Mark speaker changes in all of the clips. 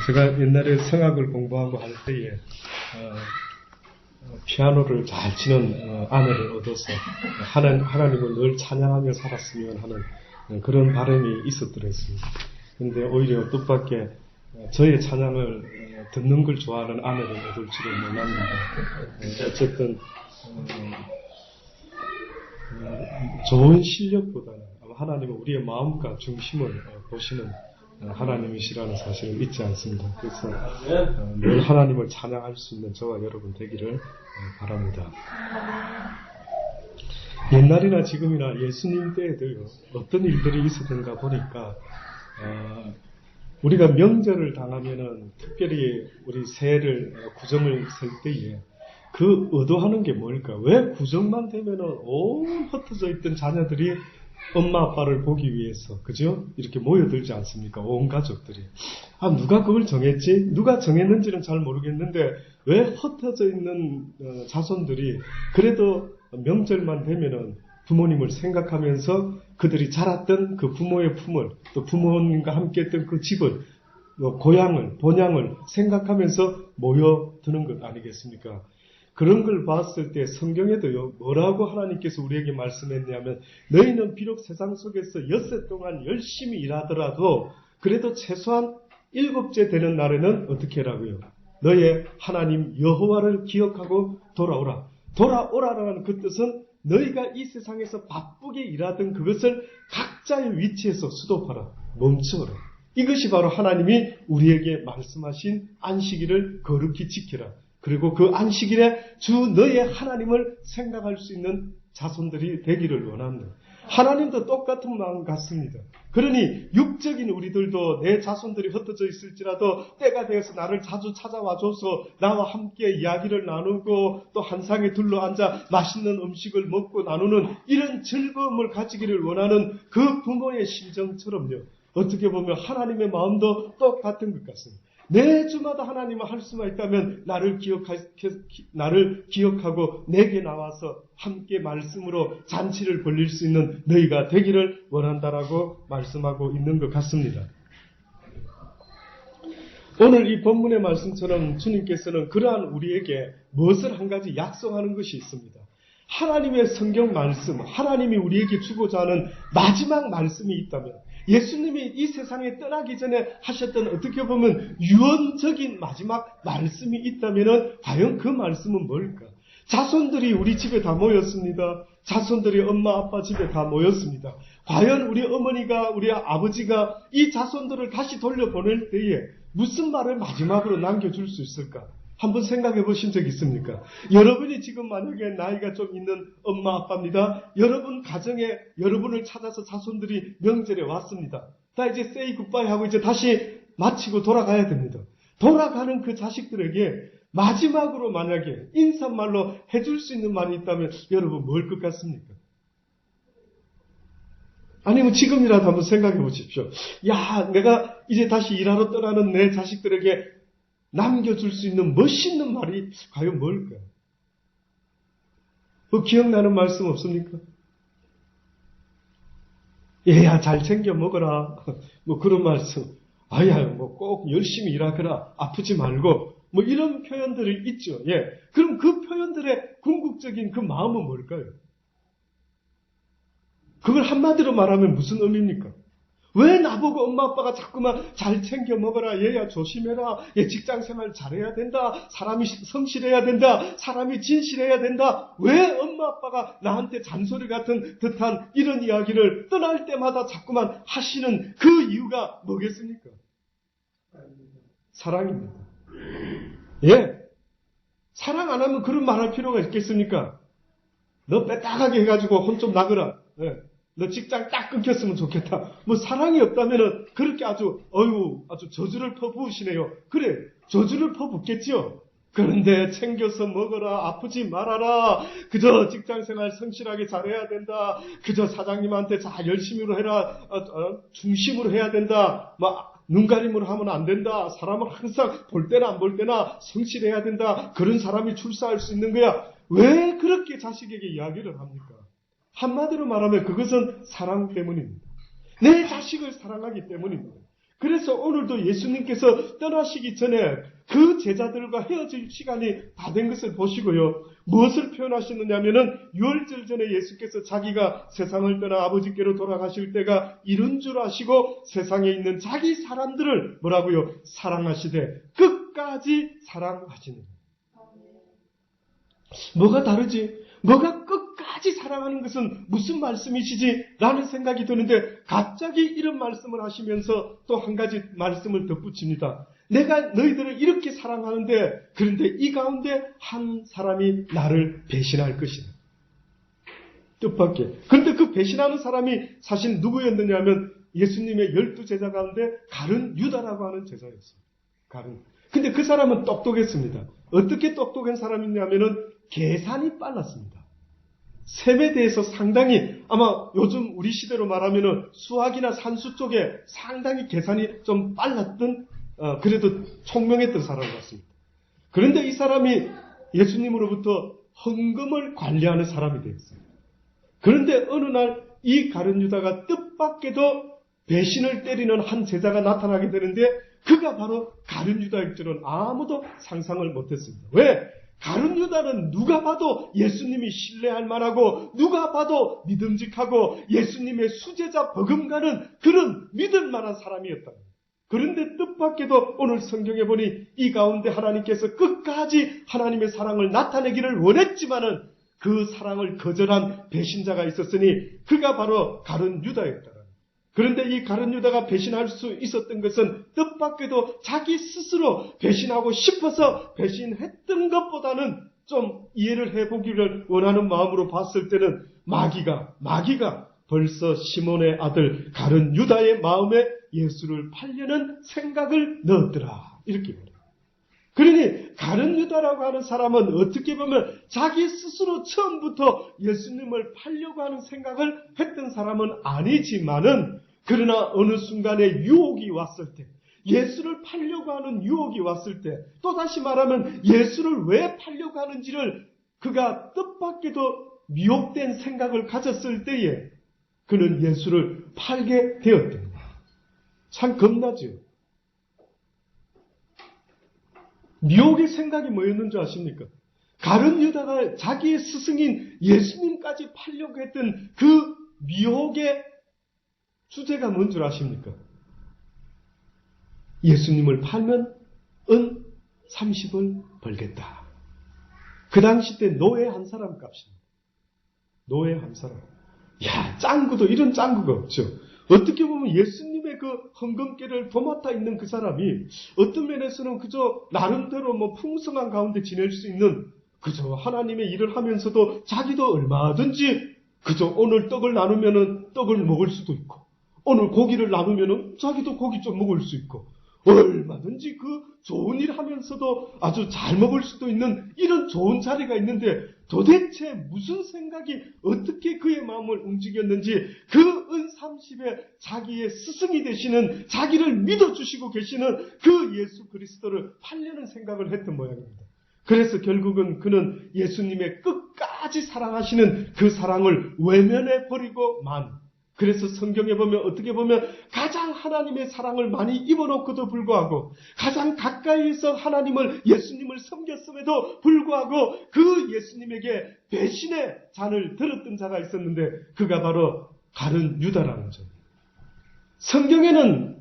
Speaker 1: 제가 옛날에 성악을 공부하고 할 때에 피아노를 잘 치는 아내를 얻어서 하나님을 늘 찬양하며 살았으면 하는 그런 바람이 있었더랬습니다. 그런데 오히려 뜻밖의 저의 찬양을 듣는 걸 좋아하는 아내를 얻을 줄은 몰랐는데 어쨌든 좋은 실력보다는 하나님은 우리의 마음과 중심을 보시는 하나님이시라는 사실을 잊지 않습니다. 그래서 늘 하나님을 찬양할 수 있는 저와 여러분 되기를 바랍니다. 옛날이나 지금이나 예수님 때에도요, 어떤 일들이 있었던가 보니까 우리가 명절을 당하면은 특별히 우리 새해를 구정을 쓸 때에 그 의도하는 게 뭘까? 왜 구정만 되면은 온 흩어져 있던 자녀들이 엄마 아빠를 보기 위해서, 그죠? 이렇게 모여들지 않습니까? 온 가족들이. 누가 그걸 정했지? 누가 정했는지는 잘 모르겠는데 왜 흩어져 있는 자손들이 그래도 명절만 되면은 부모님을 생각하면서 그들이 자랐던 그 부모의 품을, 또 부모님과 함께 했던 그 집을, 고향을, 본향을 생각하면서 모여드는 것 아니겠습니까? 그런 걸 봤을 때 성경에도요, 뭐라고 하나님께서 우리에게 말씀했냐면, 너희는 비록 세상 속에서 엿새 동안 열심히 일하더라도 그래도 최소한 7째 되는 날에는 어떻게 하라고요? 너의 하나님 여호와를 기억하고 돌아오라. 돌아오라라는 그 뜻은 너희가 이 세상에서 바쁘게 일하던 그것을 각자의 위치에서 수도하라. 멈춰라. 이것이 바로 하나님이 우리에게 말씀하신 안식일을 거룩히 지켜라. 그리고 그 안식일에 주 너의 하나님을 생각할 수 있는 자손들이 되기를 원합니다. 하나님도 똑같은 마음 같습니다. 그러니 육적인 우리들도 내 자손들이 흩어져 있을지라도 때가 되어서 나를 자주 찾아와줘서 나와 함께 이야기를 나누고 또 한 상에 둘러앉아 맛있는 음식을 먹고 나누는 이런 즐거움을 가지기를 원하는 그 부모의 심정처럼요. 어떻게 보면 하나님의 마음도 똑같은 것 같습니다. 매주마다 하나님은 할 수만 있다면 나를 기억하고 내게 나와서 함께 말씀으로 잔치를 벌릴 수 있는 너희가 되기를 원한다라고 말씀하고 있는 것 같습니다. 오늘 이 본문의 말씀처럼 주님께서는 그러한 우리에게 무엇을 한 가지 약속하는 것이 있습니다. 하나님의 성경 말씀, 하나님이 우리에게 주고자 하는 마지막 말씀이 있다면, 예수님이 이 세상에 떠나기 전에 하셨던 어떻게 보면 유언적인 마지막 말씀이 있다면 과연 그 말씀은 뭘까? 자손들이 우리 집에 다 모였습니다. 자손들이 엄마 아빠 집에 다 모였습니다. 과연 우리 어머니가 우리 아버지가 이 자손들을 다시 돌려보낼 때에 무슨 말을 마지막으로 남겨줄 수 있을까? 한번 생각해 보신 적 있습니까? 여러분이 지금 만약에 나이가 좀 있는 엄마 아빠입니다. 여러분 가정에 여러분을 찾아서 자손들이 명절에 왔습니다. 다 이제 say goodbye 하고 이제 다시 마치고 돌아가야 됩니다. 돌아가는 그 자식들에게 마지막으로 만약에 인사말로 해줄 수 있는 말이 있다면 여러분 뭘 것 같습니까? 아니면 지금이라도 한번 생각해 보십시오. 야, 내가 이제 다시 일하러 떠나는 내 자식들에게 남겨줄 수 있는 멋있는 말이 과연 뭘까? 그 기억나는 말씀 없습니까? 얘야 잘 챙겨 먹어라. 뭐 그런 말씀. 아야 뭐 꼭 열심히 일하거라. 아프지 말고. 뭐 이런 표현들이 있죠. 예. 그럼 그 표현들의 궁극적인 그 마음은 뭘까요? 그걸 한마디로 말하면 무슨 의미입니까? 왜 나보고 엄마 아빠가 자꾸만 잘 챙겨 먹어라. 얘야 조심해라. 얘 직장생활 잘해야 된다. 사람이 성실해야 된다. 사람이 진실해야 된다. 왜 엄마 아빠가 나한테 잔소리 같은 듯한 이런 이야기를 떠날 때마다 자꾸만 하시는 그 이유가 뭐겠습니까? 사랑입니다. 예. 사랑 안 하면 그런 말 할 필요가 있겠습니까? 너 빼딱하게 해가지고 혼 좀 나거라. 예. 너 직장 딱 끊겼으면 좋겠다. 뭐 사랑이 없다면은 그렇게 아주 저주를 퍼부으시네요. 그래, 저주를 퍼붓겠지요. 그런데 챙겨서 먹어라, 아프지 말아라. 그저 직장생활 성실하게 잘해야 된다. 그저 사장님한테 잘 열심히로 해라. 중심으로 해야 된다. 막 눈가림으로 하면 안 된다. 사람은 항상 볼 때나 안 볼 때나 성실해야 된다. 그런 사람이 출세할 수 있는 거야. 왜 그렇게 자식에게 이야기를 합니까? 한마디로 말하면 그것은 사랑 때문입니다. 내 자식을 사랑하기 때문입니다. 그래서 오늘도 예수님께서 떠나시기 전에 그 제자들과 헤어질 시간이 다 된 것을 보시고요. 무엇을 표현하시느냐면은 유월절 전에 예수께서 자기가 세상을 떠나 아버지께로 돌아가실 때가 이른 줄 아시고 세상에 있는 자기 사람들을 뭐라고요? 사랑하시되 끝까지 사랑하시는. 뭐가 다르지? 뭐가 끝까지 사랑하는 것은 무슨 말씀이시지? 라는 생각이 드는데 갑자기 이런 말씀을 하시면서 또 한 가지 말씀을 덧붙입니다. 내가 너희들을 이렇게 사랑하는데 그런데 이 가운데 한 사람이 나를 배신할 것이다. 뜻밖의. 그런데 그 배신하는 사람이 사실 누구였느냐 하면 예수님의 12제자 가운데 가룟 유다라고 하는 제자였어요. 가룟. 근데 그 사람은 똑똑했습니다. 어떻게 똑똑한 사람이냐면은 계산이 빨랐습니다. 셈에 대해서 상당히 아마 요즘 우리 시대로 말하면은 수학이나 산수 쪽에 상당히 계산이 좀 빨랐던 그래도 총명했던 사람 같습니다. 그런데 이 사람이 예수님으로부터 헌금을 관리하는 사람이 되었어요. 그런데 어느 날 이 가룟 유다가 뜻밖에도 배신을 때리는 한 제자가 나타나게 되는데 그가 바로 가룟 유다일 줄은 아무도 상상을 못했습니다. 왜? 가룟 유다는 누가 봐도 예수님이 신뢰할 만하고 누가 봐도 믿음직하고 예수님의 수제자 버금가는 그런 믿을 만한 사람이었다. 그런데 뜻밖에도 오늘 성경에 보니 이 가운데 하나님께서 끝까지 하나님의 사랑을 나타내기를 원했지만은 그 사랑을 거절한 배신자가 있었으니 그가 바로 가룟 유다였다. 그런데 이 가룟 유다가 배신할 수 있었던 것은 뜻밖에도 자기 스스로 배신하고 싶어서 배신했던 것보다는 좀 이해를 해보기를 원하는 마음으로 봤을 때는 마귀가 벌써 시몬의 아들 가룟 유다의 마음에 예수를 팔려는 생각을 넣었더라. 이렇게 말해요. 그러니 가룟 유다라고 하는 사람은 어떻게 보면 자기 스스로 처음부터 예수님을 팔려고 하는 생각을 했던 사람은 아니지만은 그러나 어느 순간에 유혹이 왔을 때 예수를 팔려고 하는 유혹이 왔을 때 또다시 말하면 예수를 왜 팔려고 하는지를 그가 뜻밖에도 미혹된 생각을 가졌을 때에 그는 예수를 팔게 되었던 거예요. 참 겁나죠. 미혹의 생각이 뭐였는 줄 아십니까? 가룟 유다가 자기의 스승인 예수님까지 팔려고 했던 그 미혹의 주제가 뭔 줄 아십니까? 예수님을 팔면 은 30을 벌겠다. 그 당시 때 노예 한 사람 값입니다. 노예 한 사람. 야, 짱구도 이런 짱구가 없죠. 어떻게 보면 예수님의 그 헌금계를 도맡아 있는 그 사람이 어떤 면에서는 그저 나름대로 뭐 풍성한 가운데 지낼 수 있는 그저 하나님의 일을 하면서도 자기도 얼마든지 그저 오늘 떡을 나누면은 떡을 먹을 수도 있고 오늘 고기를 나누면은 자기도 고기 좀 먹을 수 있고 얼마든지 그 좋은 일 하면서도 아주 잘 먹을 수도 있는 이런 좋은 자리가 있는데 도대체 무슨 생각이 어떻게 그의 마음을 움직였는지 그 은 30에 자기의 스승이 되시는 자기를 믿어주시고 계시는 그 예수 그리스도를 팔려는 생각을 했던 모양입니다. 그래서 결국은 그는 예수님의 끝까지 사랑하시는 그 사랑을 외면해 버리고 그래서 성경에 보면 어떻게 보면 가장 하나님의 사랑을 많이 입어놓고도 불구하고 가장 가까이에서 하나님을 예수님을 섬겼음에도 불구하고 그 예수님에게 배신의 잔을 들었던 자가 있었는데 그가 바로 가룟 유다라는 거죠. 성경에는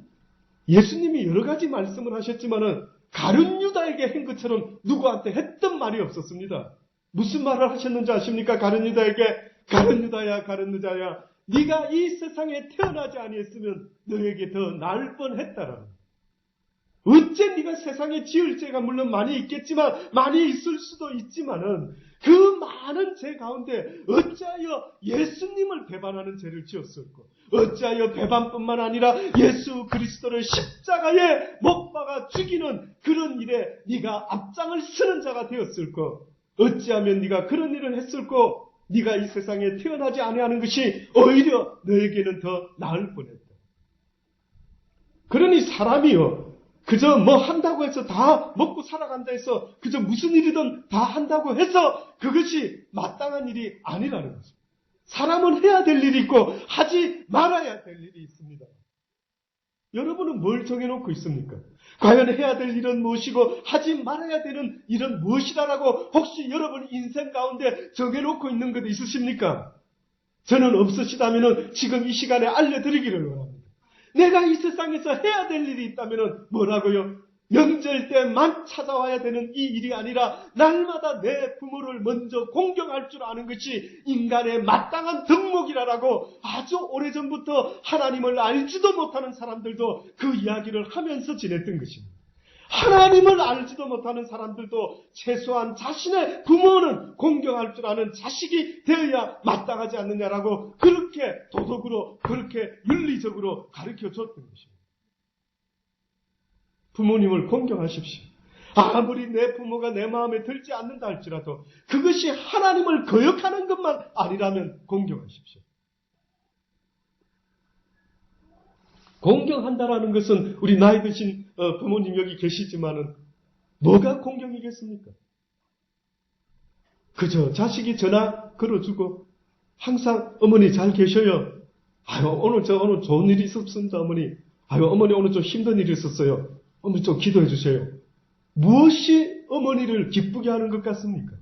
Speaker 1: 예수님이 여러 가지 말씀을 하셨지만은 가룟 유다에게 한 것처럼 누구한테 했던 말이 없었습니다. 무슨 말을 하셨는지 아십니까? 가룟 유다에게 가룟 유다야 네가 이 세상에 태어나지 아니했으면 너에게 더 나을 뻔했다라는. 어째 네가 세상에 지을 죄가 물론 많이 있겠지만 많이 있을 수도 있지만은 그 많은 죄 가운데 어찌하여 예수님을 배반하는 죄를 지었을까? 어찌하여 배반뿐만 아니라 예수 그리스도를 십자가에 못 박아 죽이는 그런 일에 네가 앞장을 서는 자가 되었을까? 어찌하면 네가 그런 일을 했을까? 네가 이 세상에 태어나지 아니하는 것이 오히려 너에게는 더 나을 뻔했다. 그러니 사람이요 그저 뭐 한다고 해서 다 먹고 살아간다 해서 그저 무슨 일이든 다 한다고 해서 그것이 마땅한 일이 아니라는 거죠. 사람은 해야 될 일이 있고 하지 말아야 될 일이 있습니다. 여러분은 뭘 정해놓고 있습니까? 과연 해야 될 일은 무엇이고 하지 말아야 되는 일은 무엇이다라고 혹시 여러분 인생 가운데 정해놓고 있는 것 있으십니까? 저는 없으시다면 지금 이 시간에 알려드리기를 원합니다. 내가 이 세상에서 해야 될 일이 있다면 뭐라고요? 명절 때만 찾아와야 되는 이 일이 아니라 날마다 내 부모를 먼저 공경할 줄 아는 것이 인간의 마땅한 덕목이라고 아주 오래전부터 하나님을 알지도 못하는 사람들도 그 이야기를 하면서 지냈던 것입니다. 하나님을 알지도 못하는 사람들도 최소한 자신의 부모는 공경할 줄 아는 자식이 되어야 마땅하지 않느냐라고 그렇게 도덕으로 그렇게 윤리적으로 가르쳐줬던 것입니다. 부모님을 공경하십시오. 아무리 내 부모가 내 마음에 들지 않는다 할지라도 그것이 하나님을 거역하는 것만 아니라면 공경하십시오. 공경한다라는 것은 우리 나이 드신 부모님 여기 계시지만은 뭐가 공경이겠습니까? 그저 자식이 전화 걸어주고 항상 어머니 잘 계셔요. 아유 오늘 좋은 일이 있었습니다 어머니. 아유 어머니 오늘 좀 힘든 일이 있었어요. 어머니 좀 기도해 주세요. 무엇이 어머니를 기쁘게 하는 것 같습니까?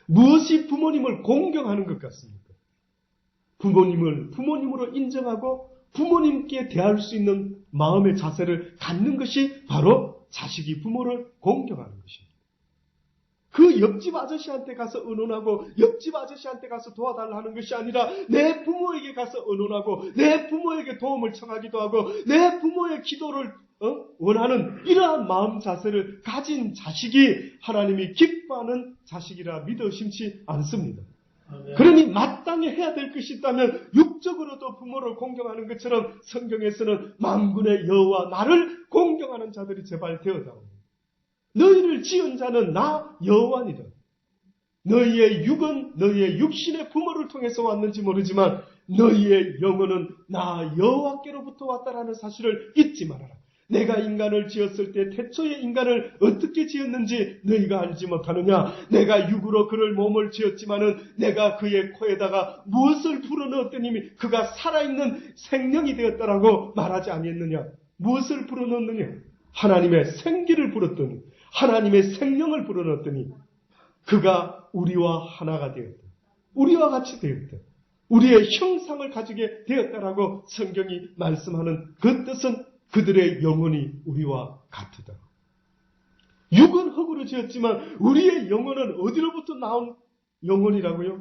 Speaker 1: 무엇이 부모님을 공경하는 것 같습니까? 부모님을 부모님으로 인정하고 부모님께 대할 수 있는 마음의 자세를 갖는 것이 바로 자식이 부모를 공경하는 것입니다. 그 옆집 아저씨한테 가서 의논하고 옆집 아저씨한테 가서 도와달라는 것이 아니라 내 부모에게 가서 의논하고 내 부모에게 도움을 청하기도 하고 내 부모의 기도를 원하는 이러한 마음 자세를 가진 자식이 하나님이 기뻐하는 자식이라 믿어 심지 않습니다. 그러니 마땅히 해야 될 것이 있다면 육적으로도 부모를 공경하는 것처럼 성경에서는 만군의 여호와 나를 공경하는 자들이 제발 되어다오. 너희를 지은 자는 나 여호와니라. 너희의 육은 너희의 육신의 부모를 통해서 왔는지 모르지만 너희의 영혼은 나 여호와께로부터 왔다라는 사실을 잊지 말아라. 내가 인간을 지었을 때 태초에 인간을 어떻게 지었는지 너희가 알지 못하느냐. 내가 육으로 그를 몸을 지었지만은 내가 그의 코에다가 무엇을 불어넣었더니 그가 살아있는 생명이 되었다라고 말하지 아니했느냐. 무엇을 불어넣느냐. 하나님의 생기를 불었더니 하나님의 생명을 불어넣었더니 그가 우리와 하나가 되었다. 우리와 같이 되었다. 우리의 형상을 가지게 되었다라고 성경이 말씀하는 그 뜻은 그들의 영혼이 우리와 같으다. 육은 흙으로 지었지만 우리의 영혼은 어디로부터 나온 영혼이라고요?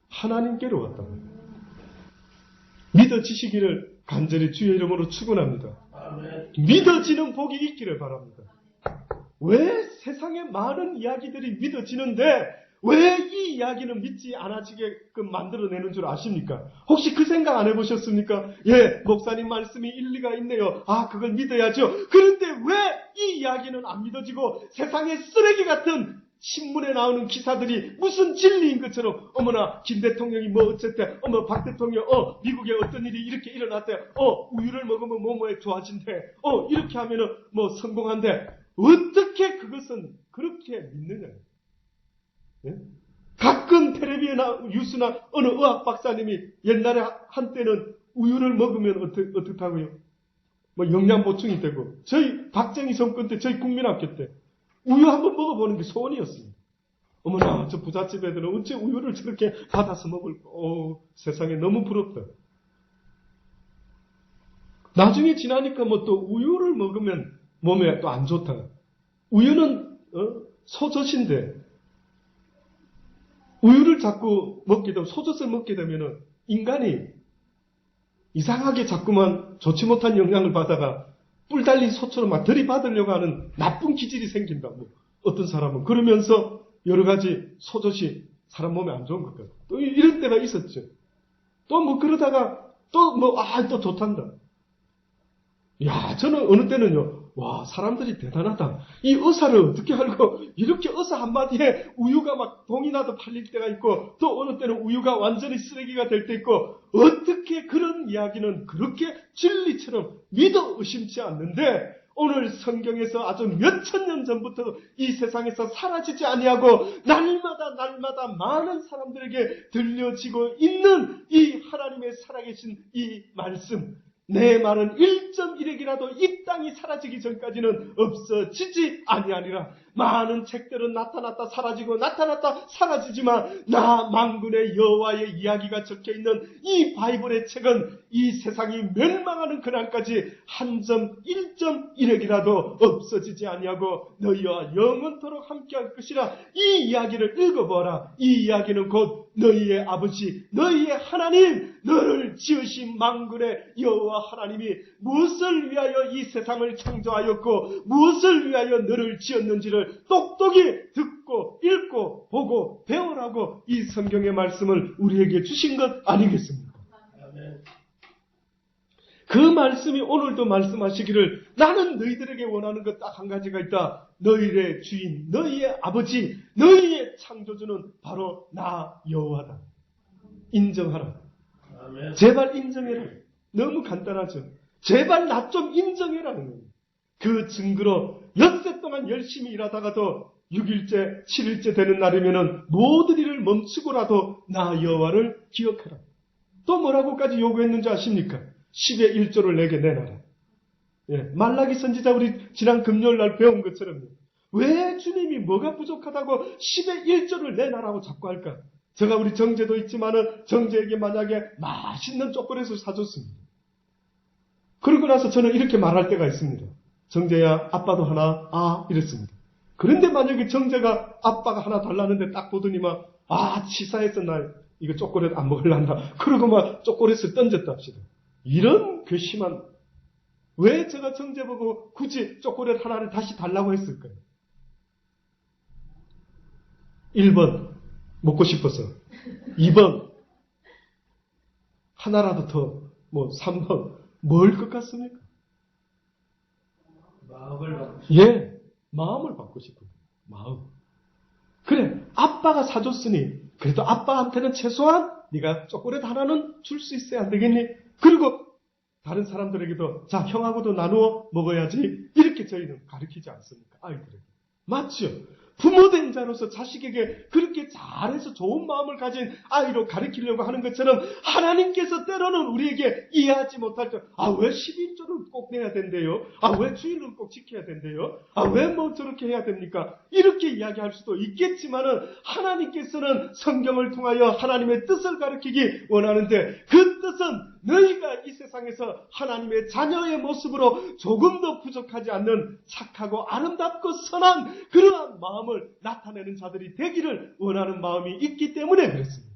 Speaker 1: 하나님께로 왔다. 믿어지시기를 간절히 주의 이름으로 축원합니다. 믿어지는 복이 있기를 바랍니다. 왜 세상에 많은 이야기들이 믿어지는데 왜 이 이야기는 믿지 않아지게끔 만들어내는 줄 아십니까? 혹시 그 생각 안 해보셨습니까? 예, 목사님 말씀이 일리가 있네요. 아, 그걸 믿어야죠. 그런데 왜 이 이야기는 안 믿어지고 세상에 쓰레기 같은 신문에 나오는 기사들이 무슨 진리인 것처럼 어머나 김 대통령이 뭐 어쨌대 어머 박 대통령 미국에 어떤 일이 이렇게 일어났대 우유를 먹으면 뭐뭐에 좋아진대 이렇게 하면은 뭐 성공한대 어떻게 그것은 그렇게 믿느냐. 예? 가끔 텔레비나 뉴스나 어느 의학 박사님이 옛날에 한때는 우유를 먹으면 어떻다고요? 뭐 영양 보충이 되고 저희 박정희 정권 때 저희 국민학교 때 우유 한번 먹어보는 게 소원이었습니다. 어머나 저 부잣집 애들은 어째 우유를 저렇게 받아서 먹을까? 세상에 너무 부럽다. 나중에 지나니까 뭐 또 우유를 먹으면 몸에 또 안 좋다. 우유는 소젖인데 우유를 자꾸 먹게 되면 소젖을 먹게 되면은 인간이 이상하게 자꾸만 좋지 못한 영향을 받아가 뿔 달린 소처럼 막 들이받으려고 하는 나쁜 기질이 생긴다. 뭐 어떤 사람은 그러면서 여러 가지 소젖이 사람 몸에 안 좋은 것 같아요. 또 이런 때가 있었죠. 또 뭐 그러다가 또 또 좋단다. 야, 저는 어느 때는요. 와, 사람들이 대단하다. 이 의사를 어떻게 알고 이렇게 의사 한마디에 우유가 막 동이 나도 팔릴 때가 있고 또 어느 때는 우유가 완전히 쓰레기가 될 때 있고 어떻게 그런 이야기는 그렇게 진리처럼 믿어 의심치 않는데 오늘 성경에서 아주 몇천 년 전부터 이 세상에서 사라지지 아니하고 날마다 많은 사람들에게 들려지고 있는 이 하나님의 살아계신 이 말씀 내 말은 1.1핵이라도 이 땅이 사라지기 전까지는 없어지지 아니하리라. 많은 책들은 나타났다 사라지고 나타났다 사라지지만 나 만군의 여호와의 이야기가 적혀있는 이 바이블의 책은 이 세상이 멸망하는 그날까지 한 점 1.1핵이라도 없어지지 아니하고 너희와 영원토록 함께할 것이라. 이 이야기를 읽어보아라. 이 이야기는 곧 너희의 아버지 너희의 하나님 너를 지으신 만군의 여호와 하나님이 무엇을 위하여 이 세상을 창조하였고 무엇을 위하여 너를 지었는지를 똑똑히 듣고 읽고 보고 배우라고 이 성경의 말씀을 우리에게 주신 것 아니겠습니까? 그 말씀이 오늘도 말씀하시기를 나는 너희들에게 원하는 것 딱 한 가지가 있다. 너희의 주인 너희의 아버지 너희의 창조주는 바로 나 여호와다. 인정하라. 아멘. 제발 인정해라. 너무 간단하죠. 제발 나 좀 인정해라는 거예요. 그 증거로 엿새 동안 열심히 일하다가도 6일째, 7일째 되는 날이면은 모든 일을 멈추고라도 나 여호와를 기억해라. 또 뭐라고까지 요구했는지 아십니까? 10의 1조를 내게 내놔라. 예, 말라기 선지자 우리 지난 금요일 날 배운 것처럼 왜 주님이 뭐가 부족하다고 10의 1조를 내놔라고 자꾸 할까? 제가 우리 정제도 있지만은 정제에게 만약에 맛있는 초콜릿을 사줬습니다. 그러고 나서 저는 이렇게 말할 때가 있습니다. 정제야 아빠도 하나 이랬습니다. 그런데 만약에 정제가 아빠가 하나 달라는데 딱 보더니만 치사해서 나 이거 초콜릿 안 먹을란다. 그러고 막 초콜릿을 던졌다 합시다. 이런 괘씸한 왜 제가 정제 보고 굳이 초콜릿 하나를 다시 달라고 했을까요? 1번 먹고 싶어서 2번 하나라도 더 3번 뭘 것 같습니까? 마음을 받고 싶어요. 예, 마음을 받고 싶어요. 마음. 그래, 아빠가 사줬으니 그래도 아빠한테는 최소한 네가 초콜릿 하나는 줄 수 있어야 안 되겠니? 그리고 다른 사람들에게도 자 형하고도 나누어 먹어야지 이렇게 저희는 가르치지 않습니까? 아이들에게. 맞죠? 부모된 자로서 자식에게 그렇게 잘해서 좋은 마음을 가진 아이로 가르치려고 하는 것처럼 하나님께서 때로는 우리에게 이해하지 못할 때 왜 11조를 꼭 내야 된대요? 왜 주일을 꼭 지켜야 된대요? 왜 저렇게 해야 됩니까? 이렇게 이야기할 수도 있겠지만은 하나님께서는 성경을 통하여 하나님의 뜻을 가르치기 원하는데 그 뜻은 너희가 이 세상에서 하나님의 자녀의 모습으로 조금 더 부족하지 않는 착하고 아름답고 선한 그러한 마음을 나타내는 자들이 되기를 원하는 마음이 있기 때문에 그렇습니다.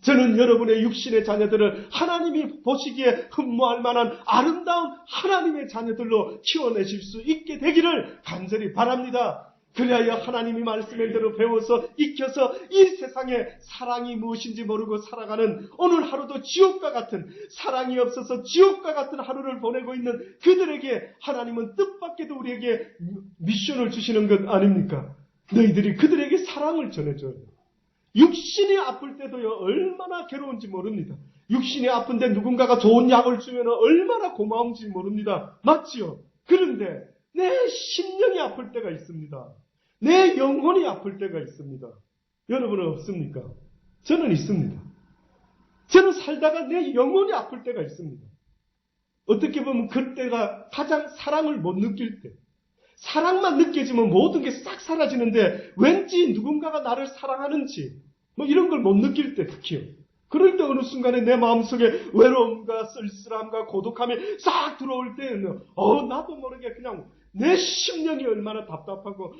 Speaker 1: 저는 여러분의 육신의 자녀들을 하나님이 보시기에 흠모할 만한 아름다운 하나님의 자녀들로 키워내실 수 있게 되기를 간절히 바랍니다. 그리하여 하나님이 말씀한 대로 배워서 익혀서 이 세상에 사랑이 무엇인지 모르고 살아가는 오늘 하루도 지옥과 같은 사랑이 없어서 지옥과 같은 하루를 보내고 있는 그들에게 하나님은 뜻밖에도 우리에게 미션을 주시는 것 아닙니까? 너희들이 그들에게 사랑을 전해줘요. 육신이 아플 때도요 얼마나 괴로운지 모릅니다. 육신이 아픈데 누군가가 좋은 약을 주면 얼마나 고마운지 모릅니다. 맞지요? 그런데 내 심령이 아플 때가 있습니다. 내 영혼이 아플 때가 있습니다. 여러분은 없습니까? 저는 있습니다. 저는 살다가 내 영혼이 아플 때가 있습니다. 어떻게 보면 그때가 가장 사랑을 못 느낄 때. 사랑만 느껴지면 모든 게 싹 사라지는데 왠지 누군가가 나를 사랑하는지 이런 걸 못 느낄 때 특히요. 그럴 때 어느 순간에 내 마음속에 외로움과 쓸쓸함과 고독함이 싹 들어올 때는 나도 모르게 그냥 내 심령이 얼마나 답답하고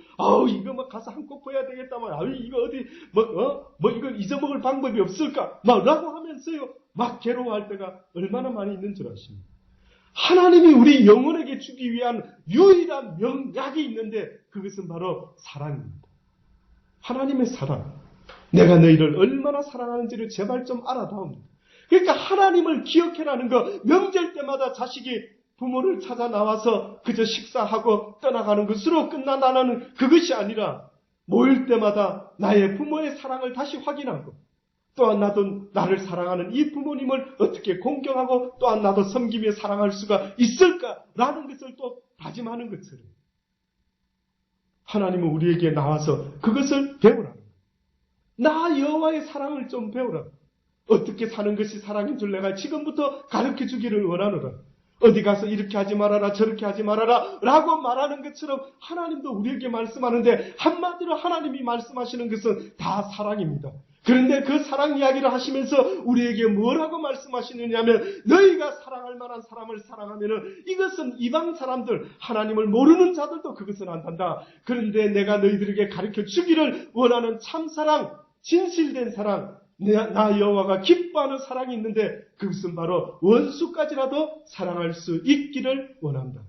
Speaker 1: 이거 가서 한 꼭 봐야 되겠다 이거 어디 이걸 잊어먹을 방법이 없을까 라고 하면서요 막 괴로워할 때가 얼마나 많이 있는 줄 아십니까? 하나님이 우리 영혼에게 주기 위한 유일한 명약이 있는데 그것은 바로 사랑입니다. 하나님의 사랑. 내가 너희를 얼마나 사랑하는지를 제발 좀 알아다옵니다. 그러니까 하나님을 기억해라는 거 명절 때마다 자식이 부모를 찾아 나와서 그저 식사하고 떠나가는 것으로 끝난다는 그것이 아니라 모일 때마다 나의 부모의 사랑을 다시 확인하고 또한 나도 나를 사랑하는 이 부모님을 어떻게 공경하고 또한 나도 섬기며 사랑할 수가 있을까라는 것을 또 다짐하는 것처럼 하나님은 우리에게 나와서 그것을 배우라. 나 여호와의 사랑을 좀 배우라. 어떻게 사는 것이 사랑인 줄 내가 지금부터 가르쳐 주기를 원하노라. 어디 가서 이렇게 하지 말아라, 저렇게 하지 말아라 라고 말하는 것처럼 하나님도 우리에게 말씀하는데, 한마디로 하나님이 말씀하시는 것은 다 사랑입니다. 그런데 그 사랑 이야기를 하시면서 우리에게 뭐라고 말씀하시느냐 하면, 너희가 사랑할 만한 사람을 사랑하면은 이것은 이방 사람들, 하나님을 모르는 자들도 그것은 안단다. 그런데 내가 너희들에게 가르쳐 주기를 원하는 참사랑, 진실된 사랑, 나 여호와가 기뻐하는 사랑이 있는데, 그것은 바로 원수까지라도 사랑할 수 있기를 원한다.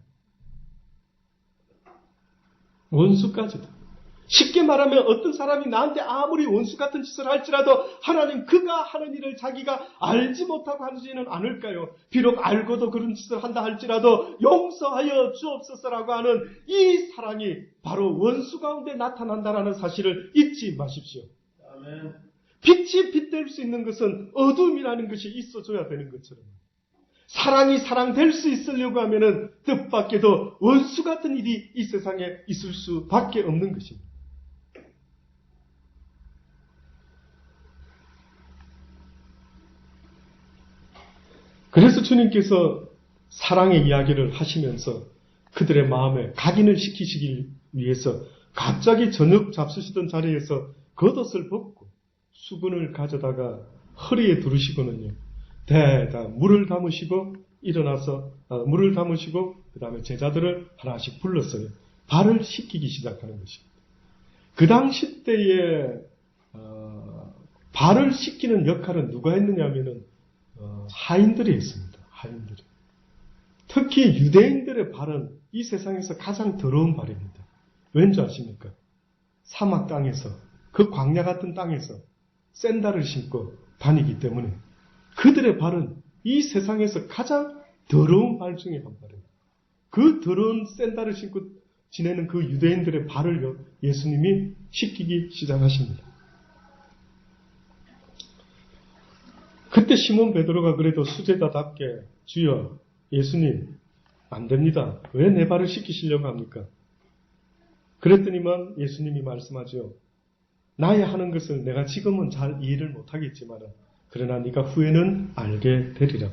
Speaker 1: 원수까지도. 쉽게 말하면 어떤 사람이 나한테 아무리 원수 같은 짓을 할지라도 하나님 그가 하는 일을 자기가 알지 못하고 하지는 않을까요? 비록 알고도 그런 짓을 한다 할지라도 용서하여 주옵소서라고 하는 이 사랑이 바로 원수 가운데 나타난다라는 사실을 잊지 마십시오.
Speaker 2: 아멘.
Speaker 1: 빛이 빛될 수 있는 것은 어둠이라는 것이 있어줘야 되는 것처럼, 사랑이 사랑될 수 있으려고 하면은 뜻밖에도 원수 같은 일이 이 세상에 있을 수밖에 없는 것입니다. 그래서 주님께서 사랑의 이야기를 하시면서 그들의 마음에 각인을 시키시기 위해서 갑자기 저녁 잡수시던 자리에서 겉옷을 벗고 수건을 가져다가 허리에 두르시고는요, 대다 물을 담으시고 일어나서 물을 담으시고 그 다음에 제자들을 하나씩 불렀어요. 발을 씻기기 시작하는 것입니다. 그 당시 때에 발을 씻기는 역할은 누가 했느냐 하면은 하인들이 했습니다. 하인들이. 특히 유대인들의 발은 이 세상에서 가장 더러운 발입니다. 왠지 아십니까? 사막 땅에서, 그 광야 같은 땅에서 샌들을 신고 다니기 때문에 그들의 발은 이 세상에서 가장 더러운 발 중에 한 발입니다. 그 더러운 샌들을 신고 지내는 그 유대인들의 발을 예수님이 씻기기 시작하십니다. 그때 시몬 베드로가 그래도 수제자답게, 주여, 예수님, 안 됩니다. 왜 내 발을 씻기시려고 합니까? 그랬더니만 예수님이 말씀하죠. 나의 하는 것을 내가 지금은 잘 이해를 못하겠지만 그러나 네가 후에는 알게 되리라.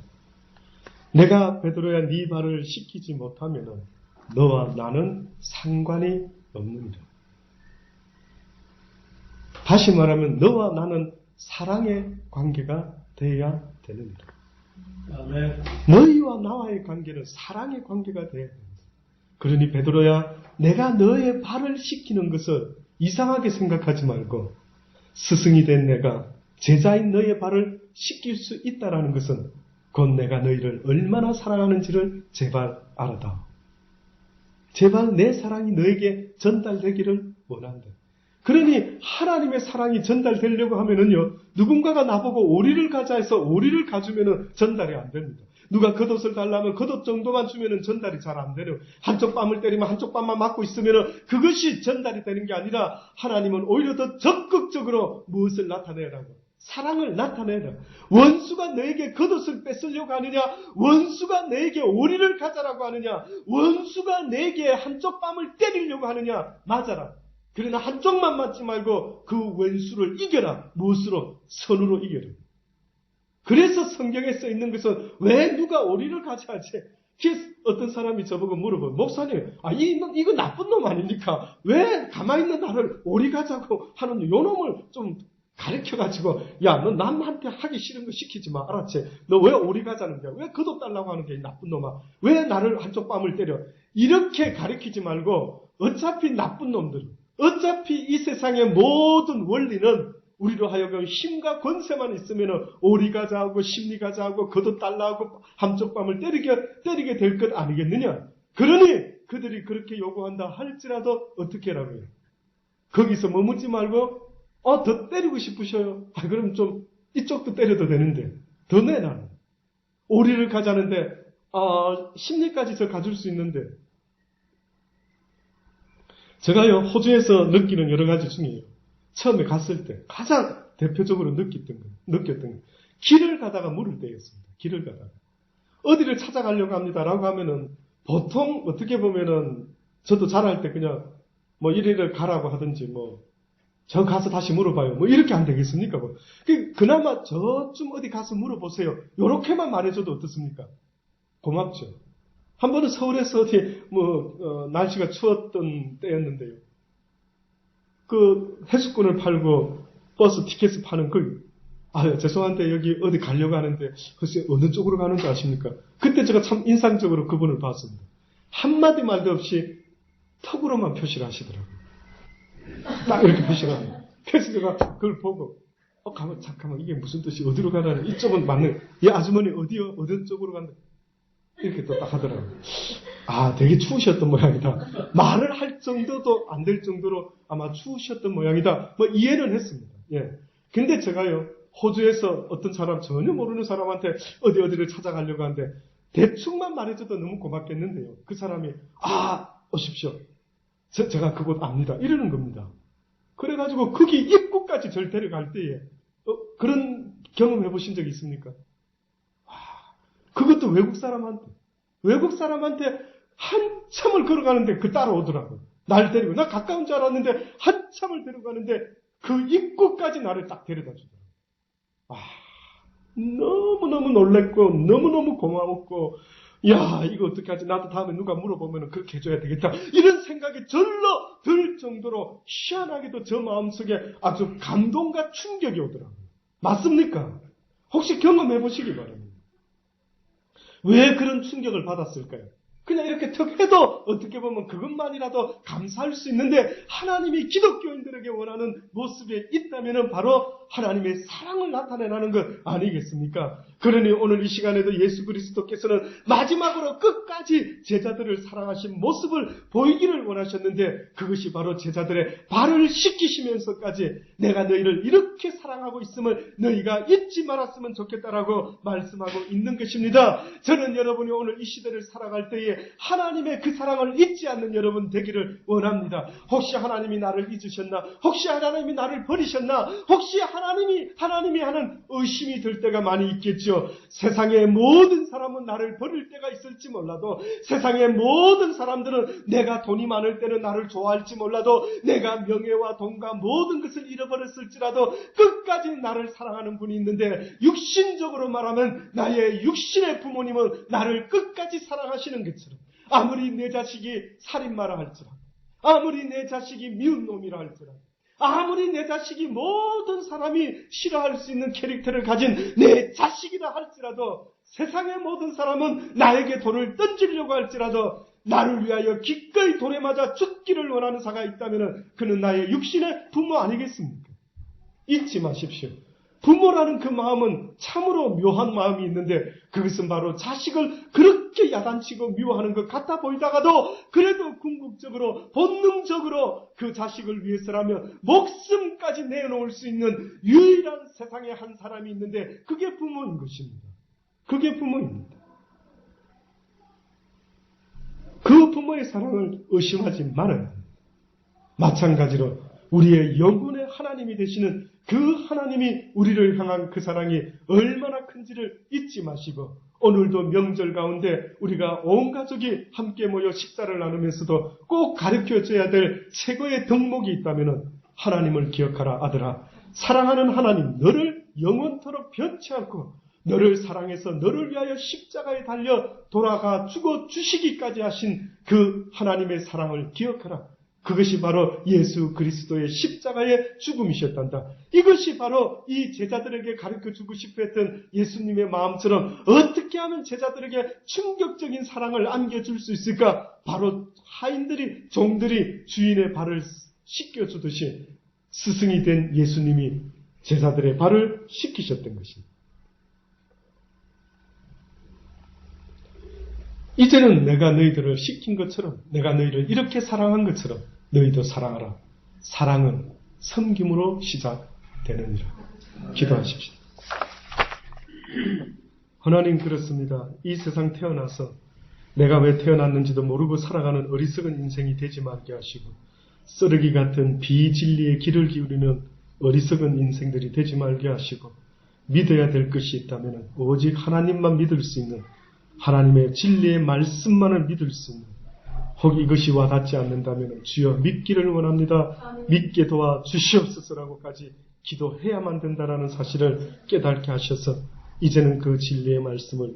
Speaker 1: 내가 베드로야 네 발을 씻기지 못하면 너와 나는 상관이 없느니라. 다시 말하면 너와 나는 사랑의 관계가 되어야 되느니라.
Speaker 2: 아멘.
Speaker 1: 너희와 나와의 관계는 사랑의 관계가 되어야 됩니다. 그러니 베드로야, 내가 너의 발을 씻기는 것을 이상하게 생각하지 말고 스승이 된 내가 제자인 너의 발을 씻길 수 있다라는 것은 곧 내가 너희를 얼마나 사랑하는지를 제발 알아다오. 제발 내 사랑이 너에게 전달되기를 원한다. 그러니 하나님의 사랑이 전달되려고 하면은요, 누군가가 나보고 오리를 가자 해서 오리를 가주면은 전달이 안 됩니다. 누가 겉옷을 달라면 겉옷 정도만 주면은 전달이 잘 안 되는, 한쪽 뺨을 때리면 한쪽 뺨만 맞고 있으면은 그것이 전달이 되는 게 아니라 하나님은 오히려 더 적극적으로 무엇을 나타내라고? 사랑을 나타내라. 원수가 너에게 겉옷을 뺏으려고 하느냐? 원수가 너에게 오리를 가자라고 하느냐? 원수가 너에게 한쪽 뺨을 때리려고 하느냐? 맞아라. 그러나 한쪽만 맞지 말고 그 원수를 이겨라. 무엇으로? 선으로 이겨라. 그래서 성경에 써 있는 것은 왜 누가 오리를 가자 하지? 어떤 사람이 저보고 물어봐요. 목사님, 이거 나쁜 놈 아닙니까? 왜 가만히 있는 나를 오리 가자고 하는 요 놈을 좀 가르쳐가지고, 야, 너 남한테 하기 싫은 거 시키지 마. 알았지? 너 왜 오리 가자는 거야? 왜 겉옷 달라고 하는 게 나쁜 놈아? 왜 나를 한쪽 뺨을 때려? 이렇게 가르치지 말고 어차피 나쁜 놈들, 어차피 이 세상의 모든 원리는 우리로 하여금 힘과 권세만 있으면 오리 가자하고 심리 가자하고 겉옷 달라고 한쪽 뺨을 때리게 될 것 아니겠느냐? 그러니 그들이 그렇게 요구한다 할지라도 어떻게 하라고요? 거기서 머무지 말고 더 때리고 싶으셔요. 그럼 좀 이쪽도 때려도 되는데 더 내 나는. 오리를 가자는데 심리까지 저 가줄 수 있는데. 제가요 호주에서 느끼는 여러 가지 중에 처음에 갔을 때 가장 대표적으로 느꼈던 거. 길을 가다가 물을 떼였습니다. 길을 가다가. 어디를 찾아가려고 합니다라고 하면은 보통 어떻게 보면은 저도 잘할 때 그냥 뭐 이리를 가라고 하든지 저 가서 다시 물어봐요. 이렇게 안 되겠습니까? 그나마 저쯤 어디 가서 물어보세요. 요렇게만 말해줘도 어떻습니까? 고맙죠. 한 번은 서울에서 어디 날씨가 추웠던 때였는데요. 그 해수권을 팔고 버스 티켓을 파는 죄송한데 여기 어디 가려고 하는데 글쎄 어느 쪽으로 가는 거 아십니까? 그때 제가 참 인상적으로 그분을 봤습니다. 한마디 말도 없이 턱으로만 표시를 하시더라고요. 딱 이렇게 표시를 합니다. 그래서 제가 그걸 보고 잠깐만 이게 무슨 뜻이 어디로 가라는 이쪽은 맞는 이 아주머니 어디요? 어느 쪽으로 간다 이렇게 또 딱 하더라고요. 되게 추우셨던 모양이다. 말을 할 정도도 안 될 정도로 아마 추우셨던 모양이다. 이해는 했습니다. 예. 근데 제가요 호주에서 어떤 사람 전혀 모르는 사람한테 어디를 찾아가려고 하는데 대충만 말해줘도 너무 고맙겠는데요. 그 사람이 오십시오. 제가 그곳 압니다. 이러는 겁니다. 그래가지고 거기 입구까지 절 데려갈 때에 그런 경험 해보신 적 있습니까? 그것도 외국 사람한테 한참을 걸어가는데 따라오더라고요. 날 데리고 나 가까운 줄 알았는데 한참을 데려가는데 그 입구까지 나를 딱 데려다 주더라고요. 너무너무 놀랬고 너무너무 고마웠고 이거 어떡하지? 나도 다음에 누가 물어보면 그렇게 해줘야 되겠다. 이런 생각이 절로 들 정도로 희한하게도 저 마음속에 아주 감동과 충격이 오더라고요. 맞습니까? 혹시 경험해 보시기 바랍니다. 왜 그런 충격을 받았을까요? 그냥 이렇게 턱 해도 어떻게 보면 그것만이라도 감사할 수 있는데 하나님이 기독교인들에게 원하는 모습에 있다면 바로 하나님의 사랑을 나타내라는 것 아니겠습니까? 그러니 오늘 이 시간에도 예수 그리스도께서는 마지막으로 끝까지 제자들을 사랑하신 모습을 보이기를 원하셨는데 그것이 바로 제자들의 발을 씻기시면서까지 내가 너희를 이렇게 사랑하고 있음을 너희가 잊지 말았으면 좋겠다라고 말씀하고 있는 것입니다. 저는 여러분이 오늘 이 시대를 살아갈 때에 하나님의 그 사랑을 잊지 않는 여러분 되기를 원합니다. 혹시 하나님이 나를 잊으셨나? 혹시 하나님이 나를 버리셨나? 혹시 하나님이 하는 의심이 들 때가 많이 있겠죠. 세상의 모든 사람은 나를 버릴 때가 있을지 몰라도 세상의 모든 사람들은 내가 돈이 많을 때는 나를 좋아할지 몰라도 내가 명예와 돈과 모든 것을 잃어버렸을지라도 끝까지 나를 사랑하는 분이 있는데 육신적으로 말하면 나의 육신의 부모님은 나를 끝까지 사랑하시는 것처럼 아무리 내 자식이 살인마라 할지라도 아무리 내 자식이 미운 놈이라 할지라도 아무리 내 자식이 모든 사람이 싫어할 수 있는 캐릭터를 가진 내 자식이라 할지라도 세상의 모든 사람은 나에게 돌을 던지려고 할지라도 나를 위하여 기꺼이 돌에 맞아 죽기를 원하는 자가 있다면 그는 나의 육신의 부모 아니겠습니까? 잊지 마십시오. 부모라는 그 마음은 참으로 묘한 마음이 있는데 그것은 바로 자식을 그렇게 야단치고 미워하는 것 같아 보이다가도 그래도 궁극적으로 본능적으로 그 자식을 위해서라면 목숨까지 내놓을 수 있는 유일한 세상에 한 사람이 있는데 그게 부모인 것입니다. 그게 부모입니다. 그 부모의 사랑을 의심하지 말아야 합니다. 마찬가지로 우리의 영혼의 하나님이 되시는 그 하나님이 우리를 향한 그 사랑이 얼마나 큰지를 잊지 마시고 오늘도 명절 가운데 우리가 온 가족이 함께 모여 식사를 나누면서도 꼭 가르쳐줘야 될 최고의 덕목이 있다면 하나님을 기억하라 아들아. 사랑하는 하나님 너를 영원토록 변치 않고 너를 사랑해서 너를 위하여 십자가에 달려 돌아가 죽어 주시기까지 하신 그 하나님의 사랑을 기억하라. 그것이 바로 예수 그리스도의 십자가의 죽음이셨단다. 이것이 바로 이 제자들에게 가르쳐주고 싶어 했던 예수님의 마음처럼 어떻게 하면 제자들에게 충격적인 사랑을 안겨줄 수 있을까? 바로 하인들이 종들이 주인의 발을 씻겨주듯이 스승이 된 예수님이 제자들의 발을 씻기셨던 것입니다. 이제는 내가 너희들을 씻긴 것처럼 내가 너희를 이렇게 사랑한 것처럼 너희도 사랑하라. 사랑은 섬김으로 시작되느니라. 기도하십시오. 하나님 그렇습니다. 이 세상 태어나서 내가 왜 태어났는지도 모르고 살아가는 어리석은 인생이 되지 말게 하시고 쓰레기 같은 비진리의 길을 기울이는 어리석은 인생들이 되지 말게 하시고 믿어야 될 것이 있다면 오직 하나님만 믿을 수 있는 하나님의 진리의 말씀만을 믿을 수 있는 혹 이것이 와닿지 않는다면 주여 믿기를 원합니다. 믿게 도와 주시옵소서라고까지 기도해야만 된다라는 사실을 깨닫게 하셔서 이제는 그 진리의 말씀을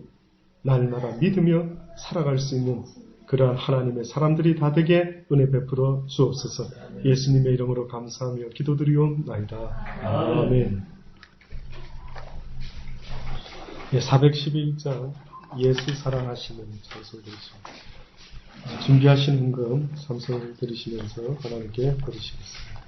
Speaker 1: 날마다 믿으며 살아갈 수 있는 그러한 하나님의 사람들이 다 되게 은혜 베풀어 주옵소서. 예수님의 이름으로 감사하며 기도드리옵나이다. 아멘. 411장 예수 사랑하시는 찬송들이십니다. 준비하신 헌금 삼성 드리시면서 하나님께 드리시겠습니다.